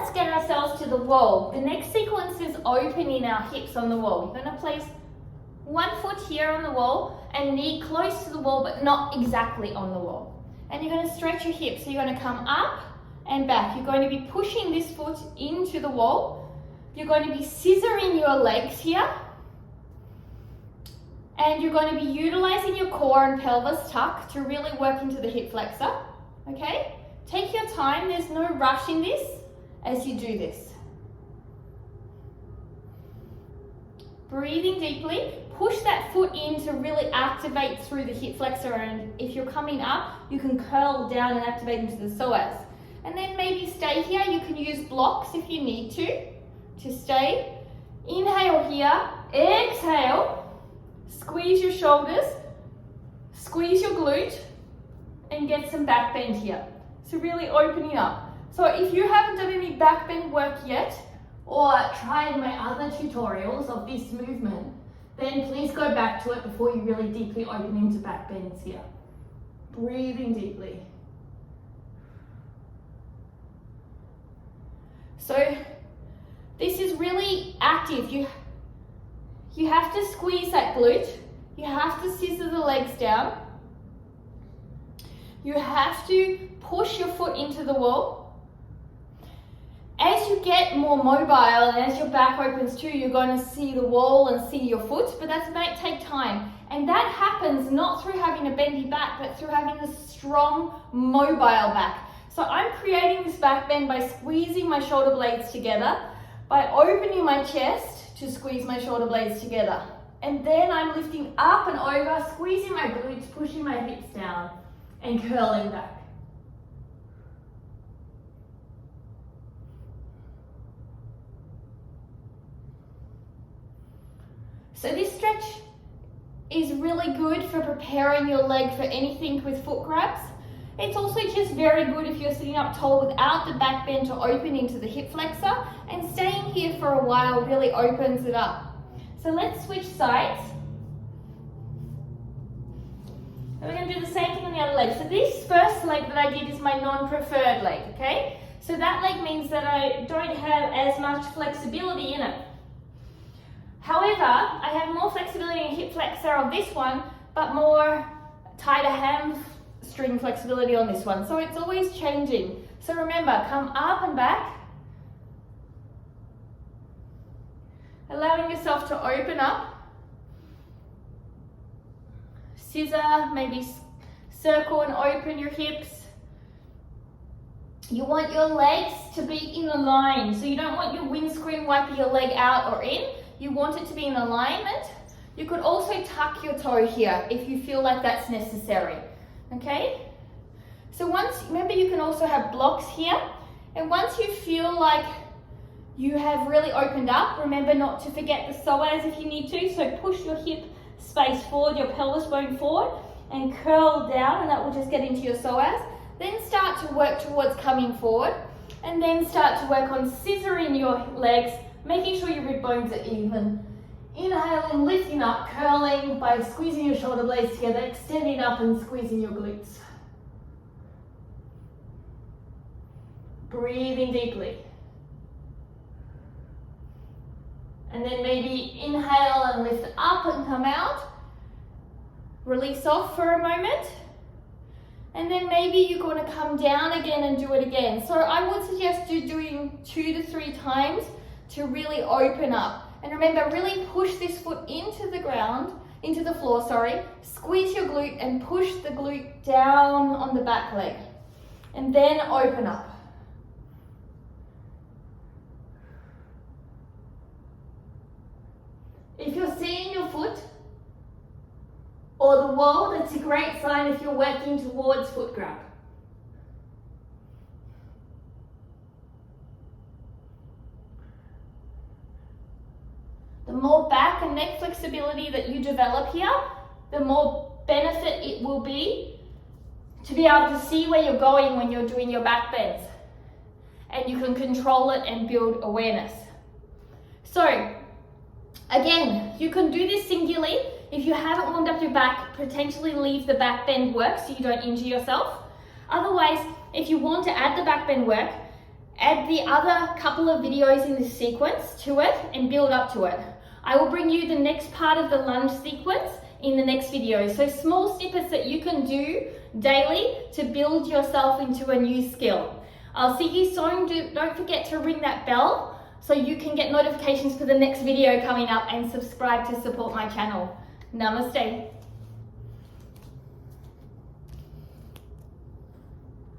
let's get ourselves to the wall. The next sequence is opening our hips on the wall. You're going to place one foot here on the wall and knee close to the wall, but not exactly on the wall. And you're going to stretch your hips. So you're going to come up and back. You're going to be pushing this foot into the wall. You're going to be scissoring your legs here. And you're going to be utilizing your core and pelvis tuck to really work into the hip flexor. Okay? Take your time. There's no rush in this as you do this. Breathing deeply. Push that foot in to really activate through the hip flexor, and if you're coming up, you can curl down and activate into the psoas. And then maybe stay here. You can use blocks if you need to stay. Inhale here, exhale, squeeze your shoulders, squeeze your glute, and get some back bend here. So really opening up. So if you haven't done any back bend work yet, or tried my other tutorials of this movement, then please go back to it before you really deeply open into back bends here. Breathing deeply. So this is really active. You have to squeeze that glute. You have to scissor the legs down. You have to push your foot into the wall. As you get more mobile and as your back opens too, you're going to see the wall and see your foot, but that might take time. And that happens not through having a bendy back, but through having a strong, mobile back. So I'm creating this back bend by squeezing my shoulder blades together, by opening my chest to squeeze my shoulder blades together. And then I'm lifting up and over, squeezing my glutes, pushing my hips down, and curling back. So this stretch is really good for preparing your leg for anything with foot grabs. It's also just very good if you're sitting up tall without the back bend to open into the hip flexor, and staying here for a while really opens it up. So let's switch sides. And we're going to do the same thing on the other leg. So this first leg that I did is my non-preferred leg, okay? So that leg means that I don't have as much flexibility in it. However, I have more flexibility in hip flexor on this one, but more tighter hamstring flexibility on this one. So it's always changing. So remember, come up and back. Allowing yourself to open up. Scissor, maybe circle and open your hips. You want your legs to be in a line. So you don't want your windscreen wiping your leg out or in. You want it to be in alignment. You could also tuck your toe here if you feel like that's necessary, okay? So remember you can also have blocks here, and once you feel like you have really opened up, remember not to forget the psoas if you need to, so push your hip space forward, your pelvis bone forward, and curl down, and that will just get into your psoas. Then start to work towards coming forward, and then start to work on scissoring your legs, making sure your rib bones are even. Inhaling, lifting up, curling by squeezing your shoulder blades together, extending up and squeezing your glutes. Breathing deeply. And then maybe inhale and lift up and come out. Release off for a moment. And then maybe you're going to come down again and do it again. So I would suggest you doing 2 to 3 times to really open up. And remember, really push this foot into the floor, squeeze your glute and push the glute down on the back leg. And then open up. If you're seeing your foot or the wall, that's a great sign if you're working towards foot grab. The more back and neck flexibility that you develop here, the more benefit it will be to be able to see where you're going when you're doing your back bends. And you can control it and build awareness. So, again, you can do this singularly. If you haven't warmed up your back, potentially leave the back bend work so you don't injure yourself. Otherwise, if you want to add the back bend work add the other couple of videos in this sequence to it and build up to it. I will bring you the next part of the lunge sequence in the next video. So small snippets that you can do daily to build yourself into a new skill. I'll see you soon. Don't forget to ring that bell so you can get notifications for the next video coming up and subscribe to support my channel. Namaste.